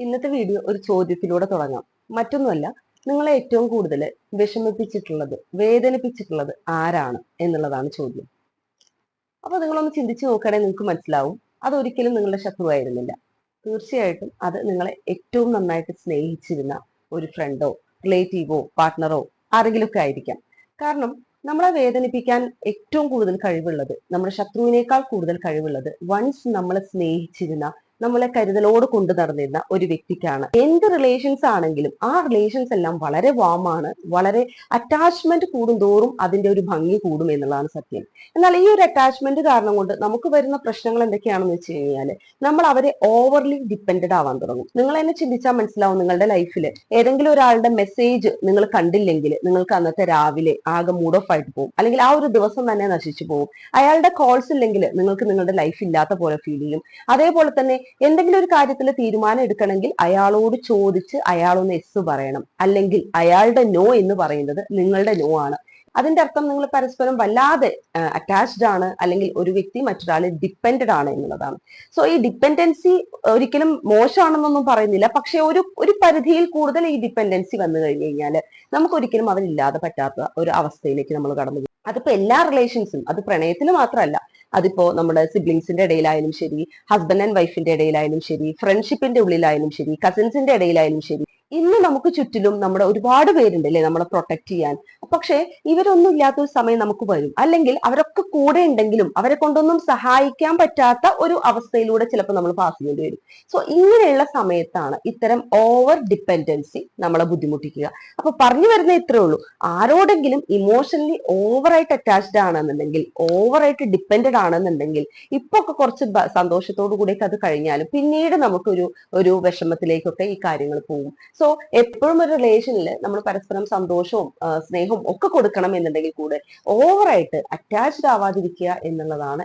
ഇന്നത്തെ വീഡിയോ ഒരു ചോദ്യത്തിലൂടെ തുടങ്ങാം. മറ്റൊന്നുമല്ല, നിങ്ങളെ ഏറ്റവും കൂടുതൽ വിഷമിപ്പിച്ചിട്ടുള്ളത്, വേദനിപ്പിച്ചിട്ടുള്ളത് ആരാണ് എന്നുള്ളതാണ് ചോദ്യം. അപ്പൊ നിങ്ങളൊന്ന് ചിന്തിച്ചു നോക്കുകയാണെങ്കിൽ നിങ്ങൾക്ക് മനസ്സിലാവും, അതൊരിക്കലും നിങ്ങളുടെ ശത്രുവായിരുന്നില്ല. തീർച്ചയായിട്ടും അത് നിങ്ങളെ ഏറ്റവും നന്നായിട്ട് സ്നേഹിച്ചിരുന്ന ഒരു ഫ്രണ്ടോ, റിലേറ്റീവോ, പാർട്ട്ണറോ ആരെങ്കിലുമൊക്കെ ആയിരിക്കാം. കാരണം നമ്മളെ വേദനിപ്പിക്കാൻ ഏറ്റവും കൂടുതൽ കഴിവുള്ളത്, നമ്മുടെ ശത്രുവിനേക്കാൾ കൂടുതൽ കഴിവുള്ളത് വൺസ് നമ്മളെ സ്നേഹിച്ചിരുന്ന, നമ്മളെ കരുതലോട് കൊണ്ടു നടന്നിരുന്ന ഒരു വ്യക്തിക്കാണ്. എന്ത് റിലേഷൻസ് ആണെങ്കിലും ആ റിലേഷൻസ് എല്ലാം വളരെ വാമാണ്, വളരെ അറ്റാച്ച്മെന്റ് കൂടുന്തോറും അതിന്റെ ഒരു ഭംഗി കൂടും എന്നുള്ളതാണ് സത്യം. എന്നാൽ ഈ ഒരു അറ്റാച്ച്മെന്റ് കാരണം കൊണ്ട് നമുക്ക് വരുന്ന പ്രശ്നങ്ങൾ എന്തൊക്കെയാണെന്ന് വെച്ച് കഴിഞ്ഞാൽ, നമ്മൾ അവരെ ഓവർലി ഡിപ്പെൻഡഡ് ആവാൻ തുടങ്ങും. നിങ്ങൾ തന്നെ ചിന്തിച്ചാൽ മനസ്സിലാവും, നിങ്ങളുടെ ലൈഫിൽ ഏതെങ്കിലും ഒരാളുടെ മെസ്സേജ് നിങ്ങൾ കണ്ടില്ലെങ്കിൽ നിങ്ങൾക്ക് അന്നത്തെ രാവിലെ ആകെ മൂഡ് ഓഫ് ആയിട്ട് പോകും, അല്ലെങ്കിൽ ആ ഒരു ദിവസം തന്നെ നശിച്ചു പോകും. അയാളുടെ കോൾസ് ഇല്ലെങ്കിൽ നിങ്ങൾക്ക് നിങ്ങളുടെ ലൈഫ് ഇല്ലാത്ത പോലെ ഫീൽ ചെയ്യും. അതേപോലെ തന്നെ എന്തെങ്കിലും ഒരു കാര്യത്തിൽ തീരുമാനം എടുക്കണമെങ്കിൽ അയാളോട് ചോദിച്ച് അയാളൊന്ന് എസ് പറയണം, അല്ലെങ്കിൽ അയാളുടെ നോ എന്ന് പറയുന്നത് നിങ്ങളുടെ നോ ആണ്. അതിന്റെ അർത്ഥം നിങ്ങൾ പരസ്പരം വല്ലാതെ അറ്റാച്ച്ഡ് ആണ്, അല്ലെങ്കിൽ ഒരു വ്യക്തി മറ്റൊരാളെ ഡിപ്പെൻഡഡ് ആണ് എന്നുള്ളതാണ്. സോ ഈ ഡിപ്പെൻഡൻസി ഒരിക്കലും മോശമാണെന്നൊന്നും പറയുന്നില്ല, പക്ഷെ ഒരു പരിധിയിൽ കൂടുതൽ ഈ ഡിപ്പെൻഡൻസി വന്നു കഴിഞ്ഞു കഴിഞ്ഞാൽ നമുക്ക് ഒരിക്കലും അവരില്ലാതെ പറ്റാത്ത ഒരു അവസ്ഥയിലേക്ക് നമ്മൾ കടന്നു പോകും. അതിപ്പോ എല്ലാ റിലേഷൻസും, അത് പ്രണയത്തിൽ മാത്രമല്ല, അതിപ്പോ നമ്മുടെ സിബ്ലിങ്സിന്റെ ഇടയിലായാലും ശരി, ഹസ്ബൻഡ് ആൻഡ് വൈഫിന്റെ ഇടയിലായാലും ശരി, ഫ്രണ്ട്ഷിപ്പിന്റെ ഉള്ളിലായാലും ശരി, കസിൻസിന്റെ ഇടയിലായാലും ശരി. ഇന്ന് നമുക്ക് ചുറ്റിലും നമ്മുടെ ഒരുപാട് പേരുണ്ട് അല്ലെ, നമ്മളെ പ്രൊട്ടക്ട് ചെയ്യാൻ. പക്ഷെ ഇവരൊന്നും ഇല്ലാത്തൊരു സമയം നമുക്ക് വരും, അല്ലെങ്കിൽ അവരൊക്കെ കൂടെ ഉണ്ടെങ്കിലും അവരെ കൊണ്ടൊന്നും സഹായിക്കാൻ പറ്റാത്ത ഒരു അവസ്ഥയിലൂടെ ചിലപ്പോൾ നമ്മൾ പാസ് ചെയ്യേണ്ടി വരും. സോ ഇങ്ങനെയുള്ള സമയത്താണ് ഇത്തരം ഓവർ ഡിപ്പെൻഡൻസി നമ്മളെ ബുദ്ധിമുട്ടിക്കുക. അപ്പൊ പറഞ്ഞു വരുന്ന ഇത്രേ ഉള്ളൂ, ആരോടെങ്കിലും ഇമോഷണലി ഓവറായിട്ട് അറ്റാച്ച്ഡ് ആണെന്നുണ്ടെങ്കിൽ, ഓവറായിട്ട് ഡിപ്പെൻഡഡ് ആണെന്നുണ്ടെങ്കിൽ, ഇപ്പൊ ഒക്കെ കുറച്ച് സന്തോഷത്തോടു കൂടിയൊക്കെ അത് കഴിഞ്ഞാലും പിന്നീട് നമുക്കൊരു ഒരു വിഷമത്തിലേക്കൊക്കെ ഈ കാര്യങ്ങൾ പോകും. സോ എപ്പോഴും ഒരു റിലേഷനിൽ നമ്മൾ പരസ്പരം സന്തോഷവും സ്നേഹവും ഒക്കെ കൊടുക്കണം എന്നുണ്ടെങ്കിൽ കൂടെ ഓവറായിട്ട് അറ്റാച്ച്ഡ് ആവാതിരിക്കുക എന്നുള്ളതാണ്